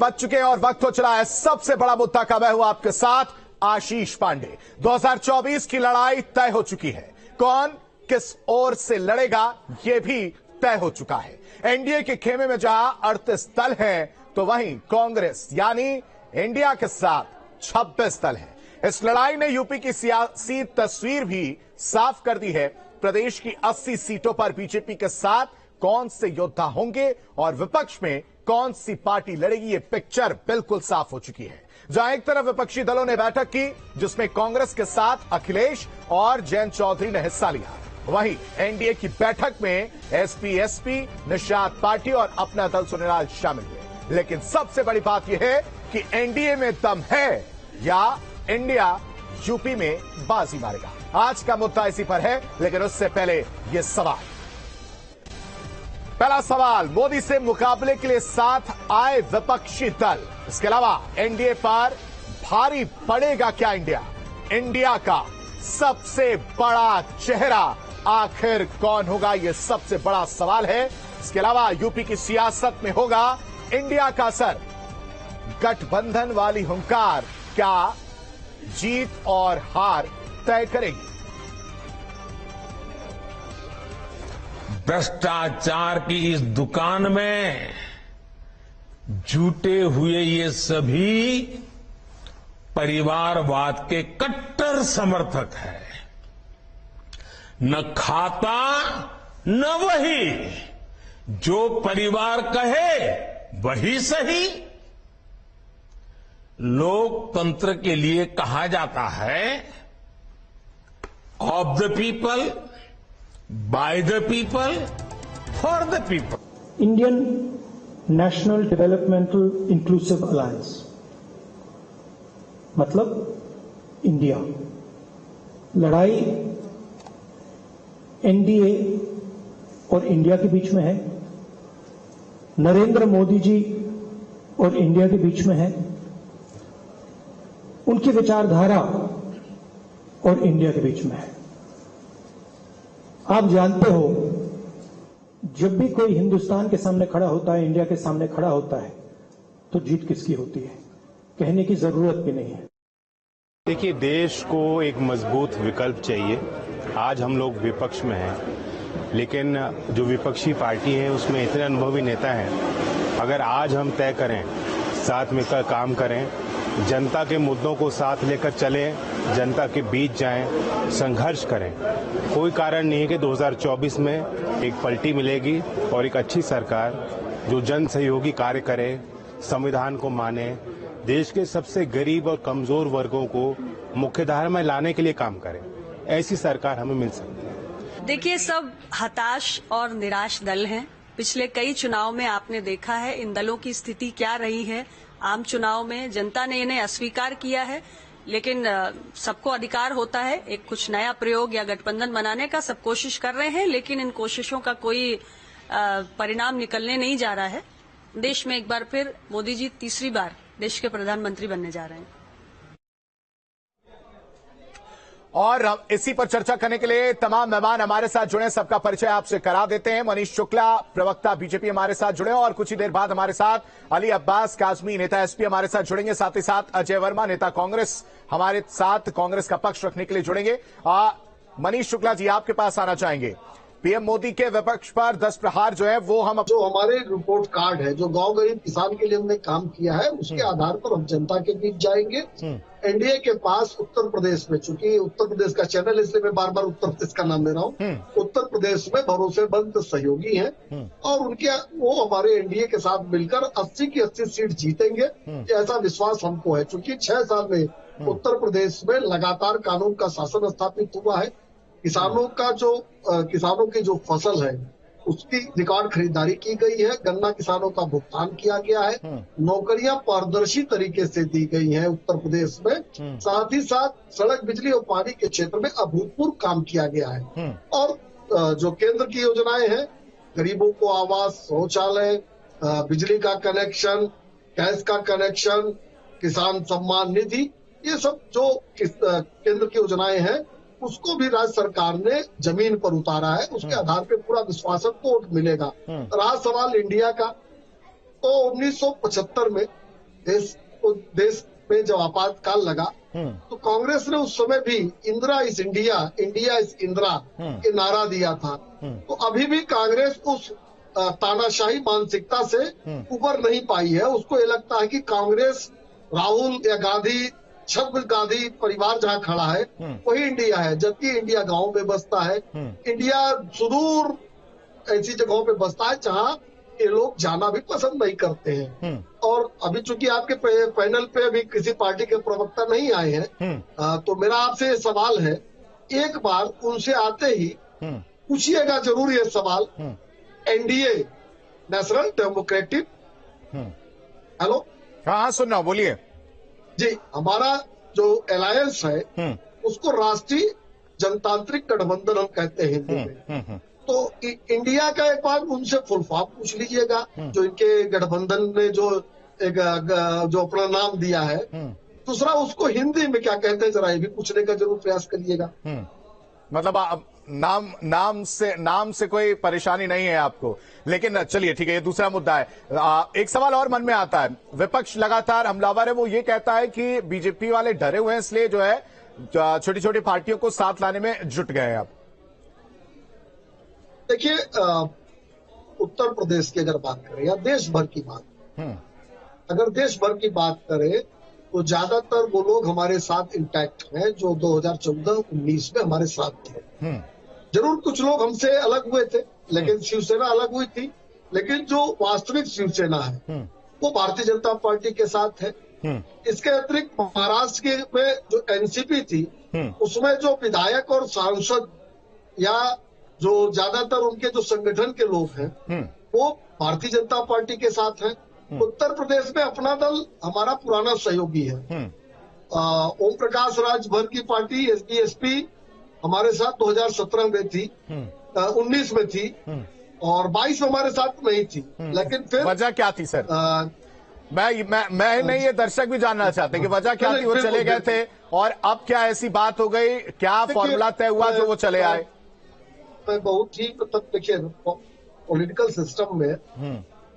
बच चुके हैं और वक्त हो चला है सबसे बड़ा मुद्दा का। मैं हूं आपके साथ आशीष पांडे। 2024 की लड़ाई तय हो चुकी है। कौन किस ओर से लड़ेगा यह भी तय हो चुका है। एनडीए के खेमे में जहां 38 दल हैं तो वहीं कांग्रेस यानी इंडिया के साथ 26 दल हैं। इस लड़ाई ने यूपी की सियासी तस्वीर भी साफ कर दी है। प्रदेश की 80 सीटों पर बीजेपी के साथ कौन से योद्धा होंगे और विपक्ष में कौन सी पार्टी लड़ेगी, ये पिक्चर बिल्कुल साफ हो चुकी है। जहां एक तरफ विपक्षी दलों ने बैठक की जिसमें कांग्रेस के साथ अखिलेश और जयंत चौधरी ने हिस्सा लिया, वहीं एनडीए की बैठक में एसपी, निषाद पार्टी और अपना दल सुनेराल शामिल हुए। लेकिन सबसे बड़ी बात यह है कि एनडीए में दम है या इंडिया यूपी में बाजी मारेगा। आज का मुद्दा इसी पर है, लेकिन उससे पहले यह सवाल। पहला सवाल, मोदी से मुकाबले के लिए साथ आए विपक्षी दल, इसके अलावा एनडीए पर भारी पड़ेगा क्या इंडिया? इंडिया का सबसे बड़ा चेहरा आखिर कौन होगा, यह सबसे बड़ा सवाल है। इसके अलावा यूपी की सियासत में होगा इंडिया का असर। गठबंधन वाली हुंकार क्या जीत और हार तय करेगी? भ्रष्टाचार की इस दुकान में जुटे हुए ये सभी परिवारवाद के कट्टर समर्थक हैं। न खाता न वही, जो परिवार कहे वही सही। लोकतंत्र के लिए कहा जाता है of the people, by the people, for the people. Indian national developmental inclusive alliance मतलब इंडिया। लड़ाई एनडीए और इंडिया के बीच में है, नरेंद्र मोदी जी और इंडिया के बीच में है, उनकी विचारधारा और इंडिया के बीच में है। आप जानते हो, जब भी कोई हिंदुस्तान के सामने खड़ा होता है, इंडिया के सामने खड़ा होता है, तो जीत किसकी होती है, कहने की जरूरत भी नहीं है। देखिए, देश को एक मजबूत विकल्प चाहिए। आज हम लोग विपक्ष में हैं, लेकिन जो विपक्षी पार्टी है उसमें इतने अनुभवी नेता हैं। अगर आज हम तय करें, साथ मिलकर काम करें, जनता के मुद्दों को साथ लेकर चलें, जनता के बीच जाएं, संघर्ष करें, कोई कारण नहीं है कि 2024 में एक पलटी मिलेगी और एक अच्छी सरकार जो जन सहयोगी कार्य करे, संविधान को माने, देश के सबसे गरीब और कमजोर वर्गों को मुख्यधारा में लाने के लिए काम करे, ऐसी सरकार हमें मिल सकती है। देखिए, सब हताश और निराश दल हैं। पिछले कई चुनाव में आपने देखा है इन दलों की स्थिति क्या रही है। आम चुनाव में जनता ने इन्हें अस्वीकार किया है, लेकिन सबको अधिकार होता है एक कुछ नया प्रयोग या गठबंधन बनाने का। सब कोशिश कर रहे हैं, लेकिन इन कोशिशों का कोई परिणाम निकलने नहीं जा रहा है। देश में एक बार फिर मोदी जी तीसरी बार देश के प्रधानमंत्री बनने जा रहे हैं। और इसी पर चर्चा करने के लिए तमाम मेहमान हमारे साथ जुड़े, सबका परिचय आपसे करा देते हैं। मनीष शुक्ला, प्रवक्ता बीजेपी, हमारे साथ जुड़े और कुछ ही देर बाद हमारे साथ अली अब्बास काजमी, नेता एसपी, हमारे साथ जुड़ेंगे। साथ ही साथ अजय वर्मा, नेता कांग्रेस, हमारे साथ कांग्रेस का पक्ष रखने के लिए जुड़ेंगे। मनीष शुक्ला जी, आपके पास आना चाहेंगे। पीएम मोदी के विपक्ष पर 10 प्रहार जो है वो हम जो हमारे रिपोर्ट कार्ड है, जो गांव गरीब किसान के लिए हमने काम किया है, उसके आधार पर हम जनता के बीच जाएंगे। एनडीए के पास उत्तर प्रदेश में, चूंकि उत्तर प्रदेश का चैनल, इसलिए मैं बार बार उत्तर प्रदेश का नाम ले रहा हूँ, उत्तर प्रदेश में भरोसेमंद सहयोगी हैं और उनके वो हमारे एनडीए के साथ मिलकर 80 की 80 सीट जीतेंगे, ऐसा विश्वास हमको है। चूंकि 6 साल में उत्तर प्रदेश में लगातार कानून का शासन स्थापित हुआ है, किसानों की जो फसल है उसकी रिकॉर्ड खरीदारी की गई है, गन्ना किसानों का भुगतान किया गया है, नौकरियां पारदर्शी तरीके से दी गई हैं उत्तर प्रदेश में। साथ ही साथ सड़क, बिजली और पानी के क्षेत्र में अभूतपूर्व काम किया गया है। और जो केंद्र की योजनाएं हैं, गरीबों को आवास, शौचालय, बिजली का कनेक्शन, गैस का कनेक्शन, किसान सम्मान निधि, ये सब जो केंद्र की योजनाएं हैं उसको भी राज्य सरकार ने जमीन पर उतारा है। उसके आधार पे पूरा विश्वासक वोट मिलेगा। रहा सवाल इंडिया का, तो 1975 में देश में जब आपातकाल लगा तो कांग्रेस ने उस समय भी Indira is India, India is Indira के नारा दिया था। तो अभी भी कांग्रेस उस तानाशाही मानसिकता से उबर नहीं पाई है। उसको ये लगता है कि कांग्रेस, राहुल या गांधी, छत्र गांधी परिवार जहाँ खड़ा है वही इंडिया है, जबकि इंडिया गांव में बसता है। इंडिया सुदूर ऐसी जगहों पे बसता है जहाँ ये लोग जाना भी पसंद नहीं करते हैं। और अभी चूंकि आपके पैनल पे अभी किसी पार्टी के प्रवक्ता नहीं आए हैं, तो मेरा आपसे सवाल है, एक बार उनसे आते ही पूछिएगा जरूर ये सवाल, एनडीए, नेशनल डेमोक्रेटिक, हेलो, हाँ सुन रहा हूं, बोलिए जी, हमारा जो अलायंस है उसको राष्ट्रीय जनतांत्रिक गठबंधन हम कहते हैं हिंदी में। तो इंडिया का एक बार उनसे फुल फॉर्म पूछ लीजिएगा, जो इनके गठबंधन ने जो अपना नाम दिया है। दूसरा, उसको हिंदी में क्या कहते हैं जरा ये भी पूछने का जरूर प्रयास करिएगा। मतलब नाम से कोई परेशानी नहीं है आपको, लेकिन चलिए ठीक है, ये दूसरा मुद्दा है। एक सवाल और मन में आता है, विपक्ष लगातार हमलावर है, वो ये कहता है कि बीजेपी वाले डरे हुए हैं, इसलिए जो है छोटी छोटी पार्टियों को साथ लाने में जुट गए हैं। अब देखिए, उत्तर प्रदेश की अगर बात करें या देश भर की बात, अगर देश भर की बात करें तो ज्यादातर वो लोग हमारे साथ इंटैक्ट हैं जो 2014-19 में हमारे साथ थे। जरूर कुछ लोग हमसे अलग हुए थे, लेकिन शिवसेना अलग हुई थी, लेकिन जो वास्तविक शिवसेना है वो भारतीय जनता पार्टी के साथ है। इसके अतिरिक्त महाराष्ट्र में जो एनसीपी थी उसमें जो विधायक और सांसद या जो ज्यादातर उनके जो संगठन के लोग हैं वो भारतीय जनता पार्टी के साथ हैं। उत्तर प्रदेश में अपना दल हमारा पुराना सहयोगी है। ओम प्रकाश राजभर की पार्टी एसडीएसपी हमारे साथ 2017 में थी, 19 में थी और 22 में हमारे साथ नहीं थी। लेकिन फिर वजह क्या थी सर? मैं नहीं, ये दर्शक भी जानना चाहते हैं कि वजह क्या थी, वो चले गए थे और अब क्या ऐसी बात हो गई, क्या फॉर्मूला तय हुआ जो वो चले आए? बहुत ही देखिए, पॉलिटिकल सिस्टम में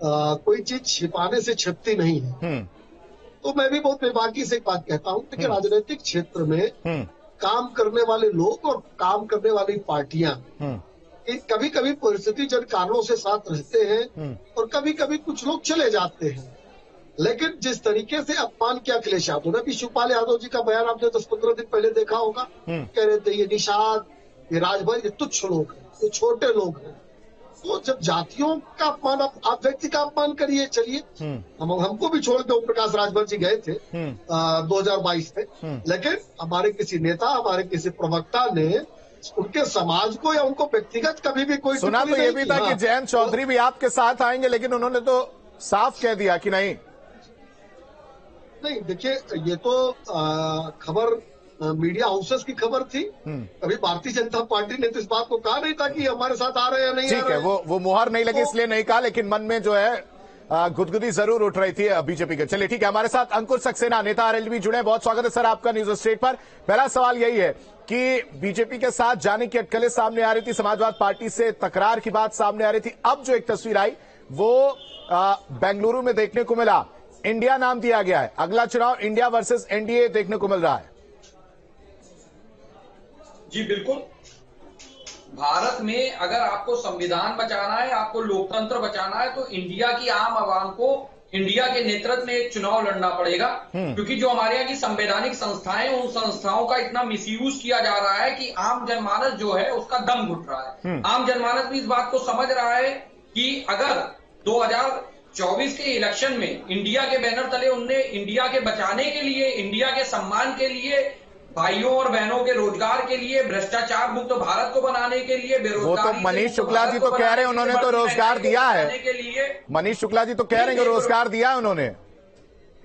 कोई चीज छिपाने से छिपती नहीं है। तो मैं भी बहुत बेबाकी से एक बात कहता हूँ, देखिए राजनीतिक क्षेत्र में काम करने वाले लोग और काम करने वाली पार्टियां कभी कभी परिस्थिति जन कारणों से साथ रहते हैं और कभी कभी कुछ लोग चले जाते हैं। लेकिन जिस तरीके से अपमान किया अखिलेश यादव ने, अभी शिवपाल यादव जी का बयान आपने 10-15 दिन पहले देखा होगा, कह रहे थे ये निषाद, ये राजभर, ये तुच्छ लोग हैं, ये छोटे लोग हैं। तो जब जातियों का अपमान, आप व्यक्ति का अपमान करिए, चलिए हमको भी छोड़ के ओम प्रकाश राजभर जी गए थे 2022 में, लेकिन हमारे किसी नेता, हमारे किसी प्रवक्ता ने उनके समाज को या उनको व्यक्तिगत कभी भी कोई सुना तो ये भी था कि जयंत चौधरी भी आपके साथ आएंगे, लेकिन उन्होंने तो साफ कह दिया कि नहीं। देखिए, ये तो खबर मीडिया हाउसेस की खबर थी। अभी भारतीय जनता पार्टी ने तो इस बात को कहा नहीं था कि हमारे साथ आ रहे हैं या नहीं। ठीक है, वो मुहर नहीं लगी इसलिए नहीं कहा, लेकिन मन में जो है गुदगुदी जरूर उठ रही थी बीजेपी के। चलिए ठीक है, हमारे साथ अंकुर सक्सेना, नेता आरएलडी जुड़े, बहुत स्वागत है सर आपका न्यूज स्ट्रीट पर। पहला सवाल यही है कि बीजेपी के साथ जाने की अटकलें सामने आ रही थी, समाजवादी पार्टी से तकरार की बात सामने आ रही थी, अब जो एक तस्वीर आई वो बेंगलुरु में देखने को मिला, इंडिया नाम दिया गया है, अगला चुनाव इंडिया वर्सेस एनडीए देखने को मिल रहा है। जी बिल्कुल, भारत में अगर आपको संविधान बचाना है, आपको लोकतंत्र बचाना है, तो इंडिया की आम आवाम को इंडिया के नेतृत्व में एक चुनाव लड़ना पड़ेगा। क्योंकि जो हमारे यहाँ की संवैधानिक संस्थाएं, उन संस्थाओं का इतना मिसयूज किया जा रहा है कि आम जनमानस जो है उसका दम घुट रहा है। आम जनमानस भी इस बात को समझ रहा है कि अगर 2024 के इलेक्शन में इंडिया के बैनर तले उनने इंडिया के बचाने के लिए, इंडिया के सम्मान के लिए, भाइयों और बहनों के रोजगार के लिए, भ्रष्टाचार मुक्त भारत को बनाने के लिए, बेरोजगारी, वो तो मनीष शुक्ला जी तो कह रहे हैं उन्होंने तो रोजगार दिया है के लिए। मनीष शुक्ला जी तो कह रहे हैं रोजगार दिया है उन्होंने।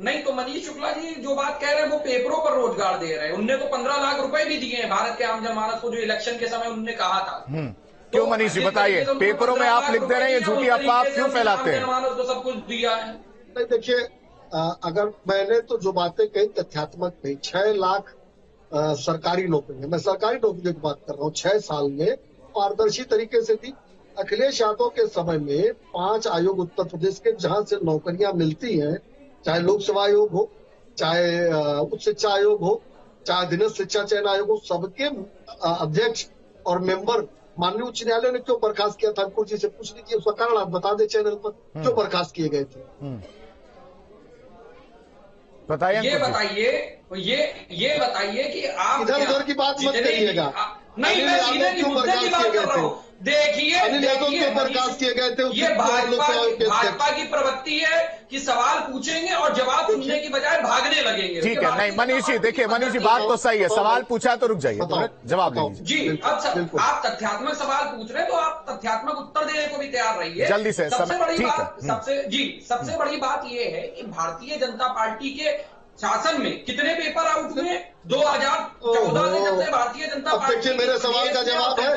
नहीं, तो मनीष शुक्ला जी जो बात कह रहे हैं वो पेपरों पर रोजगार दे रहे हैं। उनने तो 15 लाख रुपए भी दिए हैं भारत के आम जनमानस को, जो इलेक्शन के समय उन्होंने कहा था। क्यों मनीष जी बताइए, पेपरों में आप लिख दे रहे हैं, झूठी अफवाह क्यों फैलाते हैं? जनमानस को सब कुछ दिया है। नहीं, देखिए, अगर मैंने तो जो बातें कही तथ्यात्मक कही, 6 लाख सरकारी नौकरी है, मैं सरकारी नौकरी की बात कर रहा हूँ, 6 साल में पारदर्शी तरीके से दी। अखिलेश यादव के समय में 5 आयोग उत्तर प्रदेश के जहां से नौकरियां मिलती हैं, चाहे लोकसेवा आयोग हो, चाहे उच्च शिक्षा आयोग हो, चाहे अधीनस्थ शिक्षा चयन आयोग हो, सबके अध्यक्ष और मेंबर माननीय उच्च न्यायालय ने क्यों बर्खास्त किया था? अंकुर जी से पूछ लीजिए, उसका कारण आप बता दें चैनल पर, क्यों बर्खास्त किए गए थे? बताइए। ये बताइए कि आप इधर उधर की बात मत करिएगा। नहीं, मैं सीधे की मुद्दे की बात कर रहा हूँ। देखिए, अनिल यादव क्यों बर्खास्त किए गए थे? ये भाजपा की प्रवृत्ति है कि सवाल पूछेंगे और जवाब सुनने की बजाय भागने लगेंगे। ठीक है, नहीं मनीष जी, देखिए मनीष जी बात तो सही है, सवाल पूछा तो रुक जाइए, जवाब लीजिए जी। अब आप तथ्यात्मक सवाल पूछ रहे हैं तो आप तथ्यात्मक उत्तर देने को भी तैयार रहिए जल्दी से। सबसे बड़ी बात ये है कि भारतीय जनता पार्टी के शासन में कितने पेपर आउट हुए? 2014 से जब से भारतीय जनता पार्टी, मेरे सवाल का जवाब है,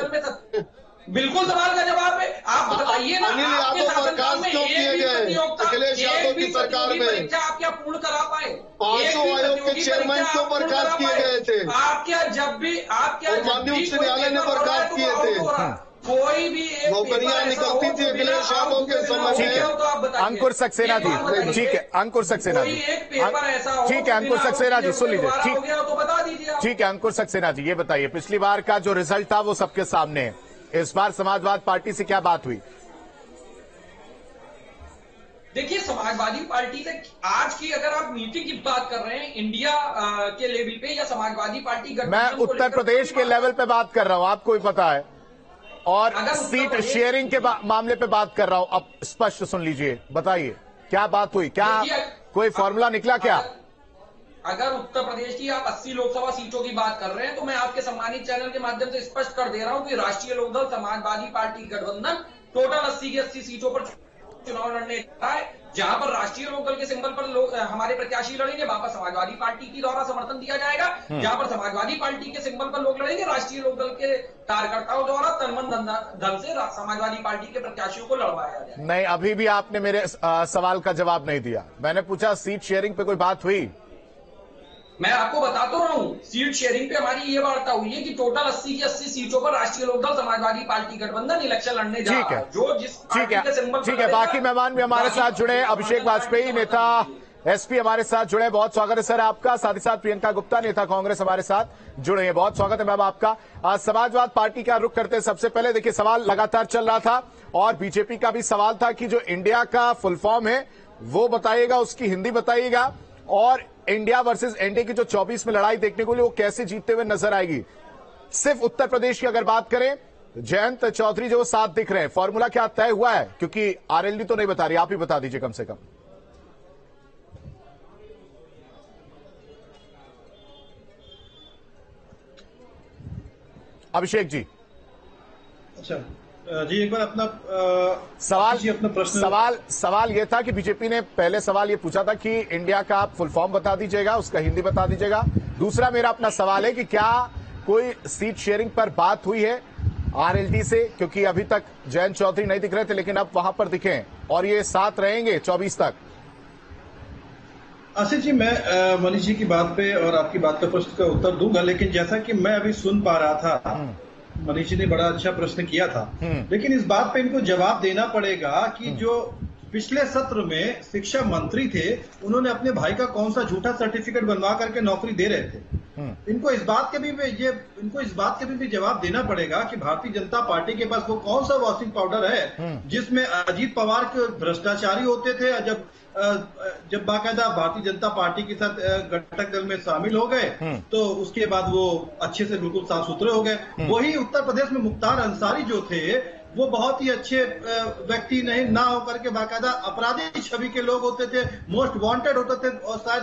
बिल्कुल सवाल का जवाब है। आप बताइए ना, अनिल यादव बर्खास्त क्यों किए गए? अखिलेश यादव की सरकार में परीक्षा आप क्या पूर्ण करा पाए? 500 आयोग के चेयरमैन क्यों बर्खास्त किए गए थे? आप क्या जब भी माननीय उच्च न्यायालय ने बर्खास्त किए थे? कोई भी नौकरियां निकलती थी अखिलेश यादव के समय में। अंकुर सक्सेना जी, ठीक है अंकुर सक्सेना जी, ठीक है अंकुर सक्सेना जी, सुन लीजिए, ठीक है अंकुर सक्सेना जी, ये बताइए पिछली बार का जो रिजल्ट था वो सबके सामने है, इस बार समाजवादी पार्टी से क्या बात हुई? देखिए, समाजवादी पार्टी से आज की अगर आप मीटिंग की बात कर रहे हैं इंडिया के लेवल पे या समाजवादी पार्टी, मैं उत्तर प्रदेश के लेवल पे बात कर रहा हूं, आपको भी पता है, और सीट शेयरिंग के मामले पे बात कर रहा हूं। अब स्पष्ट सुन लीजिए, बताइए क्या बात हुई, क्या कोई फॉर्मूला निकला क्या? अगर उत्तर प्रदेश की आप 80 लोकसभा सीटों की बात कर रहे हैं तो मैं आपके सम्मानित चैनल के माध्यम से स्पष्ट कर दे रहा हूं कि राष्ट्रीय लोकदल समाजवादी पार्टी गठबंधन टोटल 80 की 80 सीटों पर चुनाव लड़ने जा रहा है। जहां पर राष्ट्रीय लोकदल के सिंबल पर लोग हमारे प्रत्याशी लड़ेंगे, वहां पर समाजवादी पार्टी की द्वारा समर्थन दिया जाएगा। जहां पर समाजवादी पार्टी के सिंबल पर लोग लड़ेंगे, राष्ट्रीय लोकदल के कार्यकर्ताओं द्वारा तनमन धन से समाजवादी पार्टी के प्रत्याशियों को लड़वाया जाएगा। नहीं, अभी भी आपने मेरे सवाल का जवाब नहीं दिया। मैंने पूछा सीट शेयरिंग पे कोई बात हुई? मैं आपको बता तो रहा हूं, सीट शेयरिंग पे हमारी ये वार्ता हुई है कि टोटल 80 की 80 सीटों पर राष्ट्रीय लोकदल समाजवादी पार्टी गठबंधन इलेक्शन लड़ने जा रहा है। जो जिस ठीक है, बाकी मेहमान भी हमारे साथ जुड़े, अभिषेक वाजपेयी नेता एसपी हमारे साथ जुड़े, बहुत स्वागत है सर आपका। साथ ही साथ प्रियंका गुप्ता नेता कांग्रेस हमारे साथ जुड़े हैं, बहुत स्वागत है मैम आपका। आज समाजवाद पार्टी का रुख करते हैं, सबसे पहले देखिए सवाल लगातार चल रहा था और बीजेपी का भी सवाल था कि जो इंडिया का फुल फॉर्म है वो बताइएगा, उसकी हिंदी बताइएगा, और इंडिया वर्सेस एनडीए की जो 24 में लड़ाई देखने को लिए वो कैसे जीतते हुए नजर आएगी। सिर्फ उत्तर प्रदेश की अगर बात करें, जयंत चौधरी जो साथ दिख रहे हैं, फॉर्मूला क्या तय हुआ है? क्योंकि आरएलडी तो नहीं बता रही, आप ही बता दीजिए कम से कम। अभिषेक जी। अच्छा जी, एक बार अपना सवाल ये था कि बीजेपी ने पहले सवाल ये पूछा था कि इंडिया का आप फुल फॉर्म बता दीजिएगा, उसका हिंदी बता दीजिएगा। दूसरा मेरा अपना सवाल है कि क्या कोई सीट शेयरिंग पर बात हुई है आरएलडी से, क्योंकि अभी तक जयंत चौधरी नहीं दिख रहे थे लेकिन अब वहां पर दिखे और ये साथ रहेंगे 24 तक। आशीष जी, मैं मनीष जी की बात पे और आपकी बात का प्रश्न का उत्तर दूंगा, लेकिन जैसा कि मैं अभी सुन पा रहा था, मनीष जी ने बड़ा अच्छा प्रश्न किया था, लेकिन इस बात पे इनको जवाब देना पड़ेगा कि जो पिछले सत्र में शिक्षा मंत्री थे, उन्होंने अपने भाई का कौन सा झूठा सर्टिफिकेट बनवा करके नौकरी दे रहे थे। इनको इस बात के भी जवाब देना पड़ेगा कि भारतीय जनता पार्टी के पास वो कौन सा वॉशिंग पाउडर है जिसमें अजीत पवार के भ्रष्टाचारी होते थे, जब बाकायदा भारतीय जनता पार्टी के साथ घटक दल में शामिल हो गए तो उसके बाद वो अच्छे से बिल्कुल साफ सुथरे हो गए। वही उत्तर प्रदेश में मुख्तार अंसारी जो थे वो बहुत ही अच्छे व्यक्ति नहीं ना होकर के बाकायदा अपराधी छवि के लोग होते थे, मोस्ट वांटेड होते थे और शायद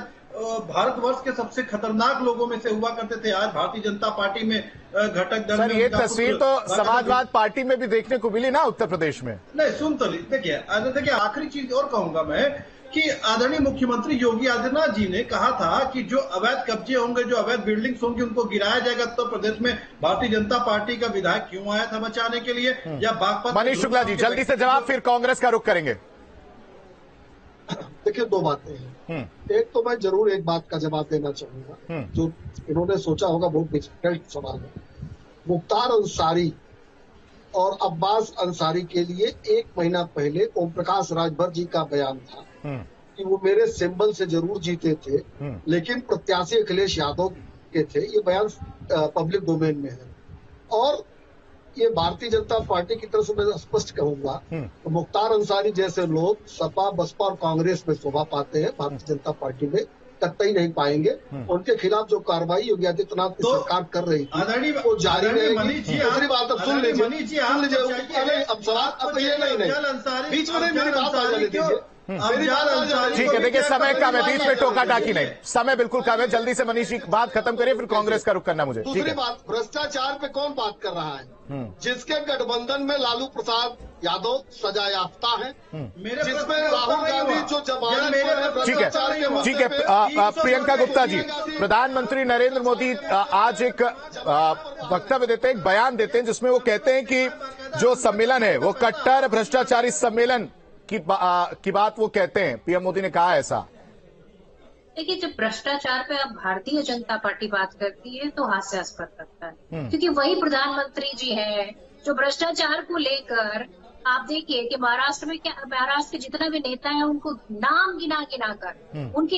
भारतवर्ष के सबसे खतरनाक लोगों में से हुआ करते थे। आज भारतीय जनता पार्टी में घटक दल में ये तस्वीर तो समाजवाद पार्टी में भी देखने को मिली ना उत्तर प्रदेश में। नहीं, सुन तो देखिए आखिरी चीज और कहूंगा मैं कि आदरणीय मुख्यमंत्री योगी आदित्यनाथ जी ने कहा था कि जो अवैध कब्जे होंगे, जो अवैध बिल्डिंग्स होंगी, उनको गिराया जाएगा। उत्तर प्रदेश में भारतीय जनता पार्टी का विधायक क्यों आया था बचाने के लिए? या बागपत। मनीष शुक्ला जी जल्दी से जवाब, फिर कांग्रेस का रुख करेंगे। देखिए, दो बातें हैं। एक तो मैं जरूर एक बात का जवाब देना चाहूंगा जो इन्होंने सोचा होगा, बहुत डिफिकल्ट सवाल है। मुख्तार अंसारी और अब्बास अंसारी के लिए एक महीना पहले ओम प्रकाश राजभर जी का बयान था कि वो मेरे सिंबल से जरूर जीते थे, लेकिन प्रत्याशी अखिलेश यादव के थे। ये बयान पब्लिक डोमेन में है। और ये भारतीय जनता पार्टी की तरफ से मैं स्पष्ट कहूंगा, तो मुख्तार अंसारी जैसे लोग सपा, बसपा और कांग्रेस में शोभा पाते हैं, भारतीय जनता पार्टी में कतई नहीं पाएंगे। उनके खिलाफ जो कार्रवाई योगी आदित्यनाथ की सरकार कर रही थी वो जारी रहेगी। दूसरी बात, अब सुन लीजिए, अब सवाल अब ये नहीं बीच में नहीं, मेरी बात आ जाने दीजिए। ठीक है, देखिए समय कम है, बीच में टोका टाकी नहीं, समय बिल्कुल कम है। जल्दी से मनीष जी बात खत्म करिए, फिर कांग्रेस का रुख करना मुझे। दूसरी बात, भ्रष्टाचार पे कौन बात कर रहा है? जिसके गठबंधन में लालू प्रसाद यादव सजायाफ्ता है, जिसमें राहुल गांधी जो जमानत पर है। ठीक है, प्रियंका गुप्ता जी, प्रधानमंत्री नरेंद्र मोदी आज एक वक्तव्य देते हैं, एक बयान देते हैं, जिसमें वो कहते हैं कि जो सम्मेलन है वो कट्टर भ्रष्टाचारी सम्मेलन की बात वो कहते हैं। पीएम मोदी ने कहा ऐसा। देखिए, जब भ्रष्टाचार पे अब भारतीय जनता पार्टी बात करती है तो हास्यास्पद लगता है, क्योंकि वही प्रधानमंत्री जी हैं जो भ्रष्टाचार को लेकर, आप देखिए कि महाराष्ट्र के जितने भी नेता हैं उनको नाम गिना कर उनके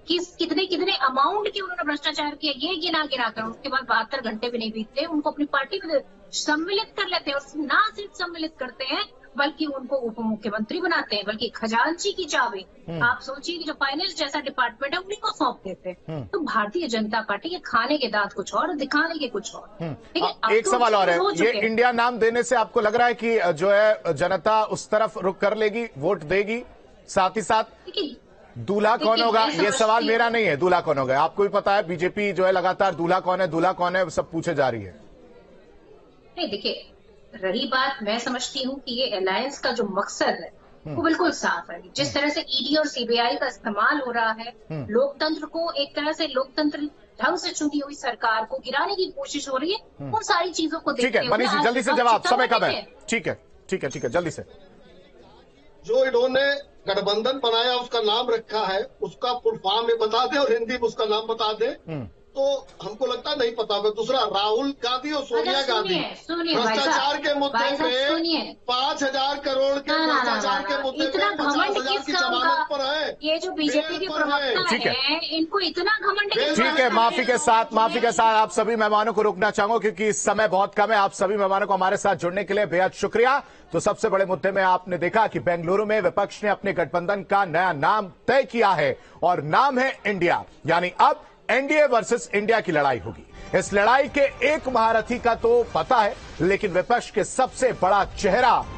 कितने अमाउंट के उन्होंने भ्रष्टाचार किया ये गिना कर उसके बाद 72 घंटे भी नहीं बीतते उनको अपनी पार्टी में सम्मिलित कर लेते हैं। और ना सिर्फ सम्मिलित करते हैं बल्कि उनको उप मुख्यमंत्री बनाते हैं, बल्कि खजांची की चाबी आप सोचिए कि जो फाइनेंस जैसा डिपार्टमेंट है उन्हीं को सौंप देते हैं। तो भारतीय जनता पार्टी के खाने के दांत कुछ और, दिखाने के कुछ और। एक सवाल और है, ये इंडिया नाम देने से आपको लग रहा है कि जो है जनता उस तरफ रुख कर लेगी, वोट देगी? साथ ही साथ दूल्हा कौन होगा, ये सवाल मेरा नहीं है, दूल्हा कौन होगा आपको भी पता है, बीजेपी जो है लगातार दूल्हा कौन है सब पूछे जा रही है। नहीं, देखिए, रही बात, मैं समझती हूँ कि ये अलायंस का जो मकसद है वो बिल्कुल साफ है। जिस तरह से ईडी और सीबीआई का इस्तेमाल हो रहा है, लोकतंत्र को एक तरह से लोकतंत्र ढंग से चुनी हुई सरकार को गिराने की कोशिश हो रही है, उन सारी चीजों को देखते हुए। मनीष जी जल्दी से जवाब, समय कम है। ठीक है, जल्दी से। जो इन्होंने गठबंधन बनाया उसका नाम रखा है, उसका फुल फॉर्म में बता दे और हिंदी में उसका नाम बता दे, तो हमको लगता नहीं पता। दूसरा, राहुल गांधी और सोनिया गांधी भ्रष्टाचार के मुद्दे पे 5,000 करोड़ के भ्रष्टाचार के मुद्दे पे 50,000 की जमानत पर है। ये जो बीजेपी के प्रवक्ता हैं, इनको इतना घमंड। ठीक है, माफी के साथ आप सभी मेहमानों को रुकना चाहूंगा क्योंकि समय बहुत कम है। आप सभी मेहमानों को हमारे साथ जुड़ने के लिए बेहद शुक्रिया। तो सबसे बड़े मुद्दे में आपने देखा कि बेंगलुरु में विपक्ष ने अपने गठबंधन का नया नाम तय किया है और नाम है इंडिया, यानी अब एनडीए वर्सेस इंडिया की लड़ाई होगी। इस लड़ाई के एक महारथी का तो पता है, लेकिन विपक्ष के सबसे बड़ा चेहरा